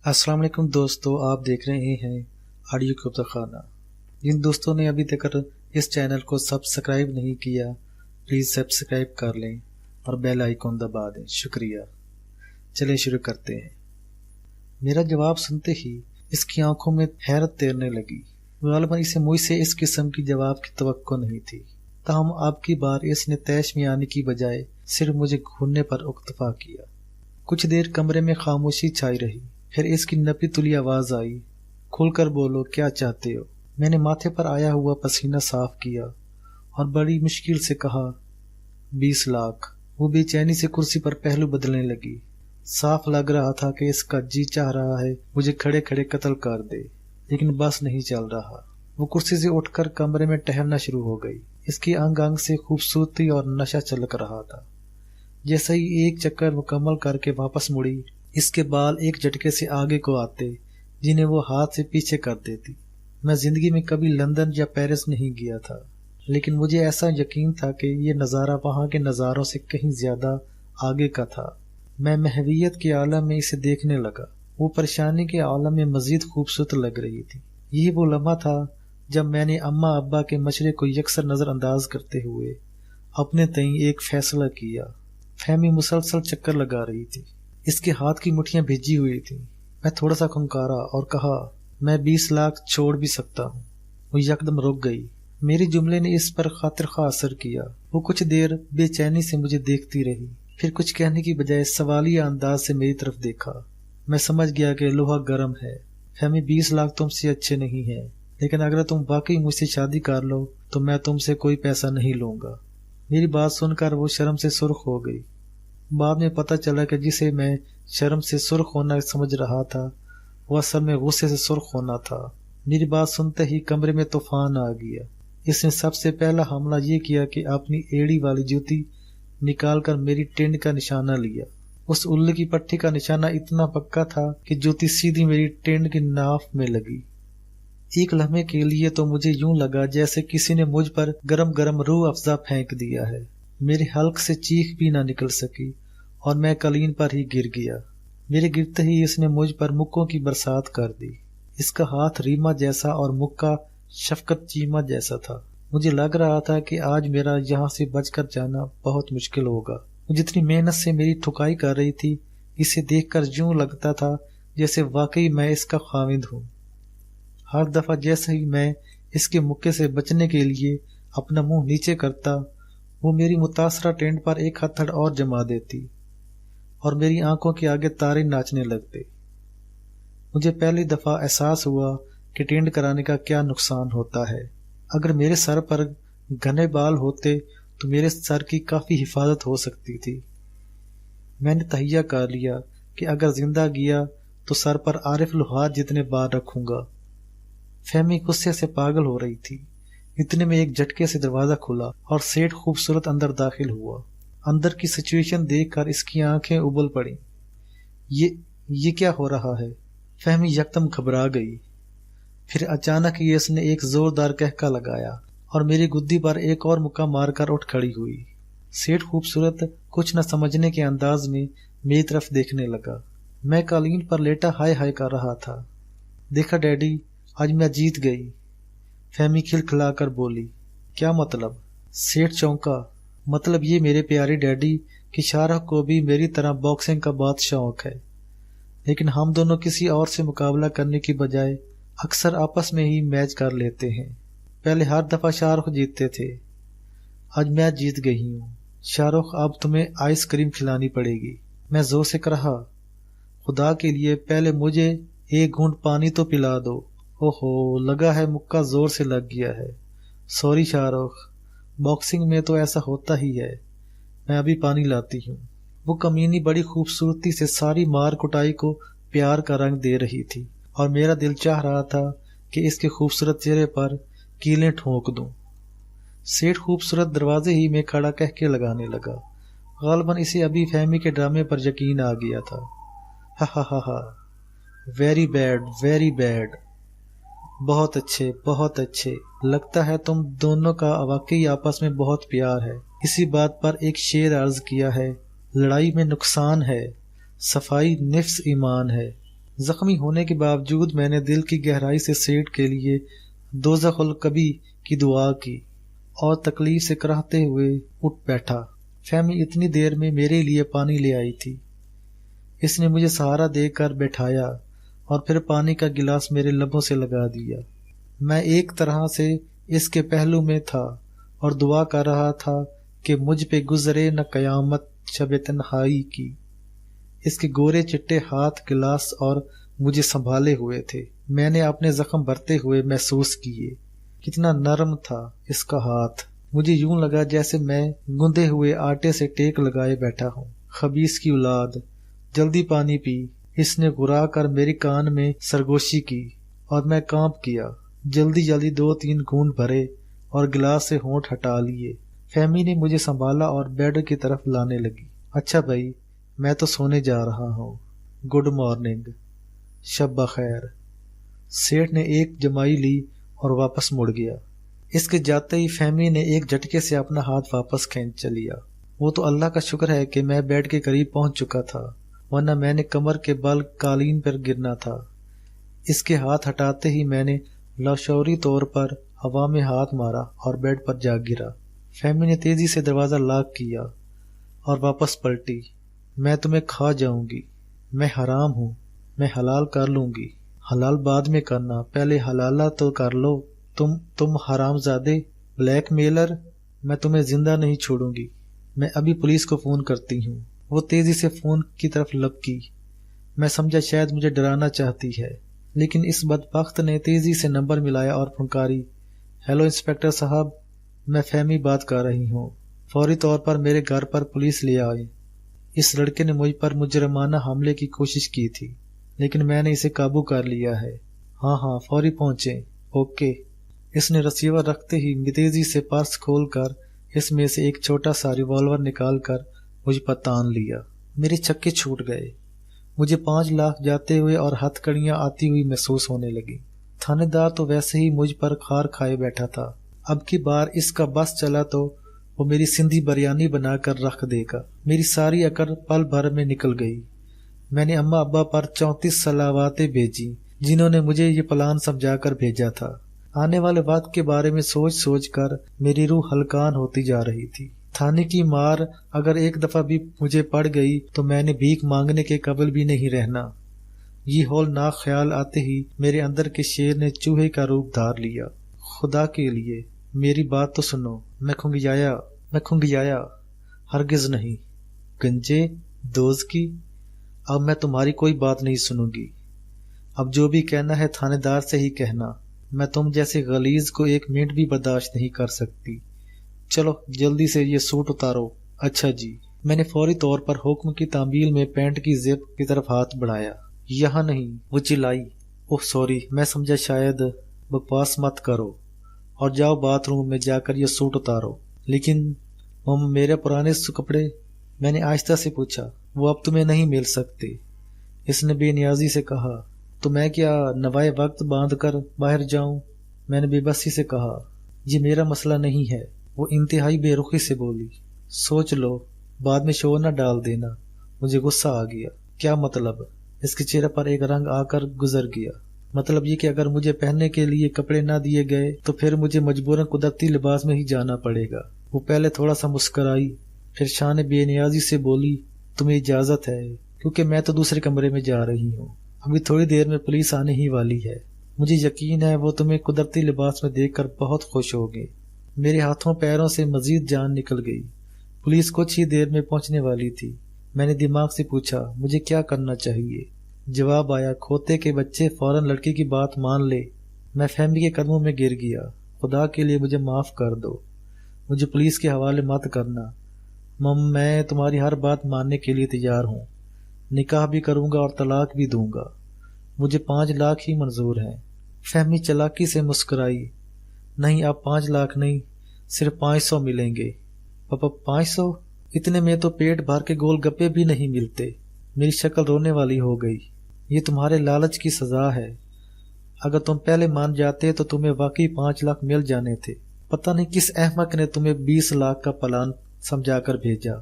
अस्सलाम वालेकुम दोस्तों, आप देख रहे हैं ऑडियो कुतुबखाना। जिन दोस्तों ने अभी तक इस चैनल को सब्सक्राइब नहीं किया, प्लीज़ सब्सक्राइब कर लें और बेल आइकॉन दबा दें। शुक्रिया। चलें शुरू करते हैं। मेरा जवाब सुनते ही इसकी आंखों में हैरत तैरने लगी। गालिबन इसे मुझसे इस किस्म की जवाब की तवक्को नहीं थी। ताहम अब की बार इसने तैश में आने की बजाय सिर्फ मुझे घूरने पर इक्तफा किया। कुछ देर कमरे में खामोशी छाई रही। फिर इसकी नपी तुली आवाज आई, खुलकर बोलो, क्या चाहते हो? मैंने माथे पर आया हुआ पसीना साफ किया और बड़ी मुश्किल से कहा, 20 लाख। वो बेचैनी से कुर्सी पर पहलू बदलने लगी। साफ लग रहा था कि इसका जी चाह रहा है मुझे खड़े खड़े कत्ल कर दे, लेकिन बस नहीं चल रहा। वो कुर्सी से उठकर कमरे में टहलना शुरू हो गई। इसके अंग अंग से खूबसूरती और नशा चलक रहा था। जैसे ही एक चक्कर मुकम्मल करके वापस मुड़ी, इसके बाल एक झटके से आगे को आते, जिन्हें वो हाथ से पीछे कर देती। मैं जिंदगी में कभी लंदन या पेरिस नहीं गया था, लेकिन मुझे ऐसा यकीन था कि ये नज़ारा वहाँ के नज़ारों से कहीं ज्यादा आगे का था। मैं महवियत के आलम में इसे देखने लगा। वो परेशानी के आलम में मजीद खूबसूरत लग रही थी। यही वो लम्हा था जब मैंने अम्मा अब्बा के मशरे को यकसर नजरअंदाज करते हुए अपने तई एक फैसला किया। फहमी मुसलसल चक्कर लगा रही थी। इसके हाथ की मुट्ठियां भिजी हुई थी। मैं थोड़ा सा खुंकारा और कहा, मैं 20 लाख छोड़ भी सकता हूँ। वो यकदम रुक गई। मेरे जुमले ने इस पर खातिर खा असर किया। वो कुछ देर बेचैनी से मुझे देखती रही, फिर कुछ कहने की बजाय सवालिया अंदाज से मेरी तरफ देखा। मैं समझ गया कि लोहा गर्म है। फहमी, 20 लाख तुमसे अच्छे नहीं है, लेकिन अगर तुम वाकई मुझसे शादी कर लो तो मैं तुमसे कोई पैसा नहीं लूंगा। मेरी बात सुनकर वो शर्म से सुर्ख हो गई। बाद में पता चला कि जिसे मैं शर्म से सुर्ख होना समझ रहा था, वह असल में गुस्से से सुर्ख होना था। मेरी बात सुनते ही कमरे में तूफान आ गया। इसने सबसे पहला हमला ये किया कि अपनी एड़ी वाली जूती निकालकर मेरी टेंड का निशाना लिया। उस उल्लू की पट्टी का निशाना इतना पक्का था कि जूती सीधी मेरी टेंड की नाफ में लगी। एक लम्हे के लिए तो मुझे यूं लगा जैसे किसी ने मुझ पर गरम गरम रूह अफजा फेंक दिया है। मेरे हल्क से चीख भी ना निकल सकी और मैं कलीन पर ही गिर गया। मेरे गिरते ही इसने मुझ पर मुक्कों की बरसात कर दी। इसका हाथ रीमा जैसा और मुक्का शफकत चीमा जैसा था। मुझे लग रहा था कि आज मेरा यहाँ से बचकर जाना बहुत मुश्किल होगा। वो जितनी मेहनत से मेरी ठुकाई कर रही थी, इसे देखकर यूं लगता था जैसे वाकई मैं इसका खाविंद हूँ। हर दफा जैसे ही मैं इसके मुक्के से बचने के लिए अपना मुंह नीचे करता, वो मेरी मुतासरा टेंट पर एक हथड़ और जमा देती और मेरी आंखों के आगे तारे नाचने लगते। मुझे पहली दफा एहसास हुआ कि टेंट कराने का क्या नुकसान होता है। अगर मेरे सर पर घने बाल होते तो मेरे सर की काफी हिफाजत हो सकती थी। मैंने तहिया कर लिया कि अगर जिंदा गया तो सर पर आरिफ लुहार जितने बाल रखूंगा। फहमी गुस्से से पागल हो रही थी। इतने में एक झटके से दरवाजा खुला और सेठ खूबसूरत अंदर दाखिल हुआ। अंदर की सिचुएशन देखकर इसकी आंखें उबल पड़ी। ये क्या हो रहा है? फहमी यकदम घबरा गई। फिर अचानक ही इसने एक जोरदार कहका लगाया और मेरी गुद्दी पर एक और मुक्का मारकर उठ खड़ी हुई। सेठ खूबसूरत कुछ न समझने के अंदाज में मेरी तरफ देखने लगा। मैं कालीन पर लेटा हाय हाय कर रहा था। देखा डैडी, आज मैं जीत गई। फहमी खिलखिलाकर बोली। क्या मतलब? सेठ चौंका। मतलब ये मेरे प्यारे डैडी कि शाहरुख को भी मेरी तरह बॉक्सिंग का बहुत शौक है, लेकिन हम दोनों किसी और से मुकाबला करने की बजाय अक्सर आपस में ही मैच कर लेते हैं। पहले हर दफा शाहरुख जीतते थे, आज मैं जीत गई हूँ। शाहरुख, अब तुम्हें आइसक्रीम खिलानी पड़ेगी। मैं जोर से कहा, खुदा के लिए पहले मुझे एक घूंट पानी तो पिला दो। ओहो, लगा है मुक्का जोर से लग गया है। सॉरी शाहरुख, बॉक्सिंग में तो ऐसा होता ही है। मैं अभी पानी लाती हूँ। वो कमीनी बड़ी खूबसूरती से सारी मार कुटाई को प्यार का रंग दे रही थी और मेरा दिल चाह रहा था कि इसके खूबसूरत चेहरे पर कीलें ठोंक दूं। सेठ खूबसूरत दरवाजे ही में खड़ा कह के लगाने लगा। गालिबन इसे अभी फहमी के ड्रामे पर यकीन आ गया था। हा हा हा हा, वेरी बैड, वेरी बैड। बहुत अच्छे, बहुत अच्छे। लगता है तुम दोनों का वाकई आपस में बहुत प्यार है। इसी बात पर एक शेर अर्ज किया है, लड़ाई में नुकसान है, सफाई निफ्स ईमान है। زخمی ہونے کے باوجود میں نے دل کی گہرائی سے سیٹ کے لیے دوزخ الکبی کی دعا کی اور تکلیف سے کراہتے ہوئے اٹھ بیٹھا۔ فہمی اتنی دیر میں میرے لیے پانی لے آئی تھی۔ اس نے مجھے سہارا دے کر بیٹھایا اور پھر پانی کا گلاس میرے لبوں سے لگا دیا۔ میں ایک طرح سے اس کے پہلو میں تھا اور دعا کر رہا تھا کہ مجھ پہ گزرے نہ قیامت شب تنہائی کی۔ اس کے گورے چٹے ہاتھ گلاس اور مجھے سنبھالے ہوئے تھے۔ میں نے اپنے زخم بھرتے ہوئے محسوس کیے۔ کتنا نرم تھا اس کا ہاتھ۔ مجھے یوں لگا جیسے میں گندے ہوئے آٹے سے ٹیک لگائے بیٹھا ہوں۔ خبیث کی اولاد، جلدی پانی پی، اس نے گھرا کر میری کان میں سرگوشی کی اور میں کانپ گیا۔ جلدی جلدی 2-3 گھونٹ بھرے اور گلاس سے ہونٹ ہٹا لیے۔ فہمی نے مجھے سنبھالا اور بیڈ کی طرف لانے لگی۔ اچھا بھائی، میں تو سونے جا رہا ہوں۔ گڈ مارننگ، شب بخیر۔ سیٹھ نے ایک جمائی لی اور واپس مڑ گیا۔ اس کے جاتے ہی فہمی نے ایک جھٹکے سے اپنا ہاتھ واپس کھینچ لیا۔ وہ تو اللہ کا شکر ہے کہ میں بیڈ کے قریب پہنچ چکا تھا، ورنہ میں نے کمر کے بل قالین پر گرنا تھا۔ اس کے ہاتھ ہٹاتے ہی میں نے لاشعوری طور پر ہوا میں ہاتھ مارا اور بیڈ پر جا گرا۔ فہمی نے تیزی سے دروازہ لاک کیا اور واپس پلٹی۔ میں تمہیں کھا جاؤں گی، میں حرام ہوں، میں حلال کر لوں گی۔ حلال بعد میں کرنا، پہلے حلالہ تو کر لو۔ تم حرام زادے، بلیک میلر، میں تمہیں زندہ نہیں چھوڑوں گی۔ میں ابھی پولیس کو فون کرتی ہوں۔ وہ تیزی سے فون کی طرف لپکی۔ میں سمجھا شاید مجھے ڈرانا چاہتی ہے، لیکن اس بدبخت نے تیزی سے نمبر ملایا اور پھنکاری، ہیلو انسپکٹر صاحب، میں فہمی بات کر رہی ہوں۔ فوری طور پر میرے گھر پر پولیس لے آئے۔ اس لڑکے نے مجھ پر مجرمانہ حملے کی کوشش کی تھی، لیکن میں نے اسے قابو کر لیا ہے۔ ہاں فوری پہنچیں۔ اوکے۔ اس نے ریسیور رکھتے ہی تیزی سے پرس کھول کر اس میں سے ایک چھوٹا سا ریوالور نکال کر مجھ پر تان لیا۔ میرے چھکے چھوٹ گئے۔ مجھے 5 لاکھ جاتے ہوئے اور ہتھ کڑیاں آتی ہوئی محسوس ہونے لگی۔ تھانے دار تو ویسے ہی مجھ پر خار کھائے بیٹھا تھا، اب کی بار اس کا بس چلا تو وہ میری سندھی بریانی بنا کر رکھ دے گا۔ میری ساری عقل پل بھر میں نکل گئی۔ میں نے اماں ابا پر 34 صلواتیں بھیجی، جنہوں نے مجھے یہ پلان سمجھا کر بھیجا تھا۔ آنے والے وقت کے بارے میں سوچ سوچ کر میری روح ہلکان ہوتی جا رہی تھی۔ تھانے کی مار اگر ایک دفعہ بھی مجھے پڑ گئی تو میں نے بھیک مانگنے کے قابل بھی نہیں رہنا۔ یہ ہولناک خیال آتے ہی میرے اندر کے شیر نے چوہے کا روپ دھار لیا۔ خدا کے لیے میری بات تو سنو، میں کھنگیایا، ہرگز نہیں۔ گنجے دوز کی، اب میں تمہاری کوئی بات نہیں سنوں گی۔ اب جو بھی کہنا ہے تھانے دار سے ہی کہنا۔ میں تم جیسے غلیظ کو 1 منٹ بھی برداشت نہیں کر سکتی۔ چلو جلدی سے یہ سوٹ اتارو۔ اچھا جی۔ میں نے فوری طور پر حکم کی تعمیل میں پینٹ کی زپ کی طرف ہاتھ بڑھایا۔ یہاں نہیں، وہ چلائی۔ اوہ سوری، میں سمجھا شاید۔ بکواس مت کرو اور جاؤ باتھ روم میں جا کر یہ سوٹ اتارو۔ لیکن میرے پرانے کپڑے، میں نے آہستہ سے پوچھا۔ وہ اب تمہیں نہیں مل سکتے، اس نے بے نیازی سے کہا۔ تو میں کیا نوائے وقت باندھ کر باہر جاؤں؟ میں نے بے بسی سے کہا۔ یہ میرا مسئلہ نہیں ہے، وہ انتہائی بے رخی سے بولی۔ سوچ لو، بعد میں شور نہ ڈال دینا۔ مجھے غصہ آ گیا۔ کیا مطلب؟ اس کے چہرے پر ایک رنگ آ کر گزر گیا۔ مطلب یہ کہ اگر مجھے پہننے کے لیے کپڑے نہ دیے گئے تو پھر مجھے مجبوراً قدرتی لباس میں ہی جانا پڑے گا۔ وہ پہلے تھوڑا سا مسکرائی، پھر شان بے نیازی سے بولی، تمہیں اجازت ہے کیونکہ میں تو دوسرے کمرے میں جا رہی ہوں۔ ابھی تھوڑی دیر میں پولیس آنے ہی والی ہے۔ مجھے یقین ہے وہ تمہیں قدرتی لباس میں دیکھ کر بہت خوش ہوگے۔ میرے ہاتھوں پیروں سے مزید جان نکل گئی۔ پولیس کچھ ہی دیر میں پہنچنے والی تھی۔ میں نے دماغ سے پوچھا، مجھے کیا کرنا چاہیے؟ جواب آیا، کھوتے کے بچے، فوراً لڑکی کی بات مان لے۔ میں فہمی کے قدموں میں گر گیا۔ خدا کے لیے مجھے معاف کر دو، مجھے پولیس کے حوالے مت کرنا۔ میں تمہاری ہر بات ماننے کے لیے تیار ہوں، نکاح بھی کروں گا اور طلاق بھی دوں گا۔ مجھے 5 لاکھ ہی منظور ہیں۔ فہمی چلاکی سے مسکرائی۔ نہیں، اب 5 لاکھ نہیں، صرف 500 ملیں گے۔ پاپا 500؟ اتنے میں تو پیٹ بھر کے گول گپے بھی نہیں ملتے۔ میری شکل رونے والی ہو گئی۔ یہ تمہارے لالچ کی سزا ہے۔ اگر تم پہلے مان جاتے تو تمہیں واقعی 5 لاکھ مل جانے تھے۔ پتہ نہیں کس احمق نے تمہیں 20 لاکھ کا پلان سمجھا کر بھیجا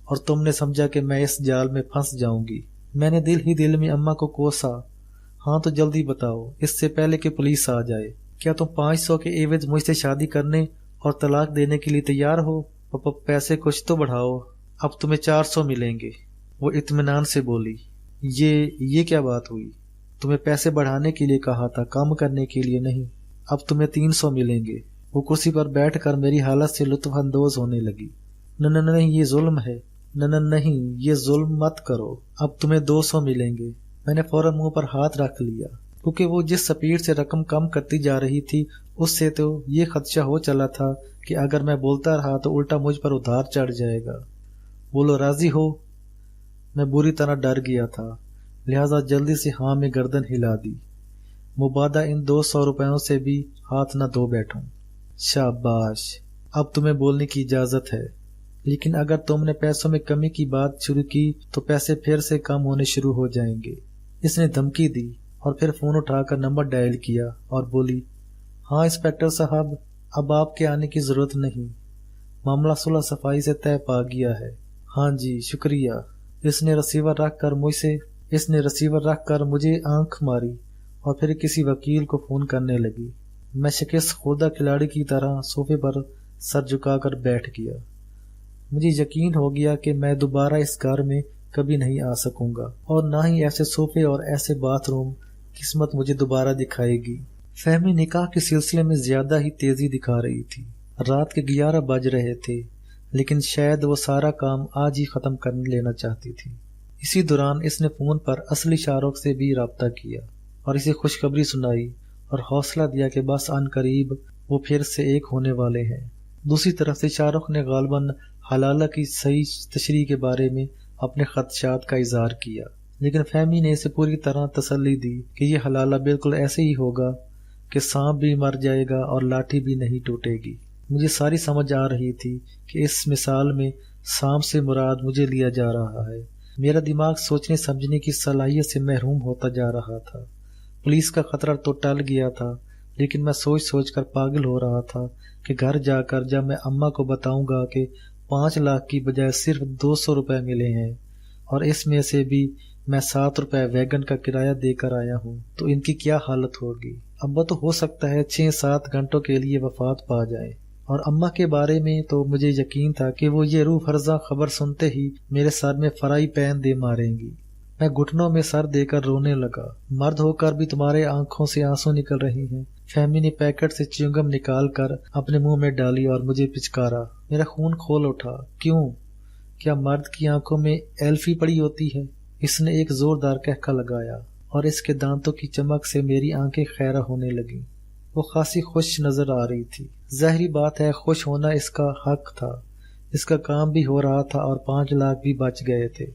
اور تم نے سمجھا کہ میں اس جال میں پھنس جاؤں گی۔ میں نے دل ہی دل میں اماں کو کوسا हाँ तो जल्दी बताओ, इससे पहले कि पुलिस आ जाए। क्या तुम 500 के एवज मुझसे शादी करने और तलाक देने के लिए तैयार हो? पैसे कुछ तो बढ़ाओ, अब तुम्हें 400 मिलेंगे। वो इत्मीनान से बोली। ये क्या बात हुई? तुम्हें पैसे बढ़ाने के लिए कहा था, काम करने के लिए नहीं। अब तुम्हें 300 मिलेंगे। वो कुर्सी पर बैठकर मेरी हालत से लुत्फ अंदोज होने लगी। नहीं, ये जुल्म है। नहीं, ये जुल्म मत करो। अब तुम्हें 200 मिलेंगे। मैंने फौरन मुंह पर हाथ रख लिया, क्योंकि वो जिस स्पीड से रकम कम करती जा रही थी उससे तो ये खदशा हो चला था कि अगर मैं बोलता रहा तो उल्टा मुझ पर उधार चढ़ जाएगा। बोलो, राजी हो? मैं बुरी तरह डर गया था, लिहाजा जल्दी से हाँ में गर्दन हिला दी। मुबादा इन 200 रुपयों से भी हाथ न धो बैठूं। शाबाश, अब तुम्हें बोलने की इजाजत है। लेकिन अगर तुमने पैसों में कमी की बात शुरू की तो पैसे फिर से कम होने शुरू हो जाएंगे। इसने धमकी दी और फिर फोन उठाकर नंबर डायल किया और बोली, हाँ इंस्पेक्टर साहब, अब आपके आने की जरूरत नहीं, मामला सुलह सफाई से तय पा गया है। हाँ जी, शुक्रिया। इसने रिसीवर रख कर मुझे आंख मारी और फिर किसी वकील को फोन करने लगी। मैं शिकस्त खुर्दा खिलाड़ी की तरह सोफे पर सर झुकाकर बैठ गया। मुझे यकीन हो गया कि मैं दोबारा इस घर में कभी नहीं आ सकूंगा और ना ही ऐसे सोफे और ऐसे बाथरूम किस्मत मुझे दोबारा दिखाएगी। फहमी निकाह के सिलसिले में ज्यादा ही तेजी दिखा रही थी। रात के 11 बज रहे थे, लेकिन शायद वो सारा काम आज ही खत्म कर लेना चाहती थी। इसी दौरान इसने फोन पर असली शाहरुख से भी राब्ता किया और इसे खुशखबरी सुनाई और हौसला दिया कि बस अनकरीब वो फिर से एक होने वाले हैं। दूसरी तरफ से शाहरुख ने गालबन हलाला की सही तशरीह के बारे में अपने खदशात का इजहार किया, लेकिन फहमी ने इसे पूरी तरह तसल्ली दी कि यह हलाला बिल्कुल ऐसे ही होगा कि सांप भी मर जाएगा और लाठी भी नहीं टूटेगी। मुझे सारी समझ आ रही थी कि इस मिसाल में सांप से मुराद मुझे लिया जा रहा है। मेरा दिमाग सोचने समझने की सलाहियत से महरूम होता जा रहा था। पुलिस का खतरा तो टल गया था, लेकिन मैं सोच सोच कर पागल हो रहा था कि घर जाकर जब मैं अम्मा को बताऊंगा कि 5 लाख की बजाय सिर्फ 200 रुपए मिले हैं और इसमें से भी मैं 7 रुपए वैगन का किराया देकर आया हूँ, तो इनकी क्या हालत होगी। अब्बा तो हो सकता है 6-7 घंटों के लिए वफात पा जाए, और अम्मा के बारे में तो मुझे यकीन था कि वो ये रूह फर्जा खबर सुनते ही मेरे सर में फराई पैन दे मारेंगी। मैं घुटनों में सर देकर रोने लगा। मर्द होकर भी तुम्हारे आंखों से आंसू निकल रहे हैं। फहमी ने पैकेट से च्युइंगम निकाल कर अपने मुंह में डाली और मुझे पिचकारा। मेरा खून खोल उठा। क्यों? क्या मर्द की आंखों में एल्फी पड़ी होती है? इसने एक जोरदार कहका लगाया और इसके दांतों की चमक से मेरी आंखें खैरा होने लगी। वो खासी खुश नजर आ रही थी। जाहिर बात है, खुश होना इसका हक था। इसका काम भी हो रहा था और 5 लाख भी बच गए थे।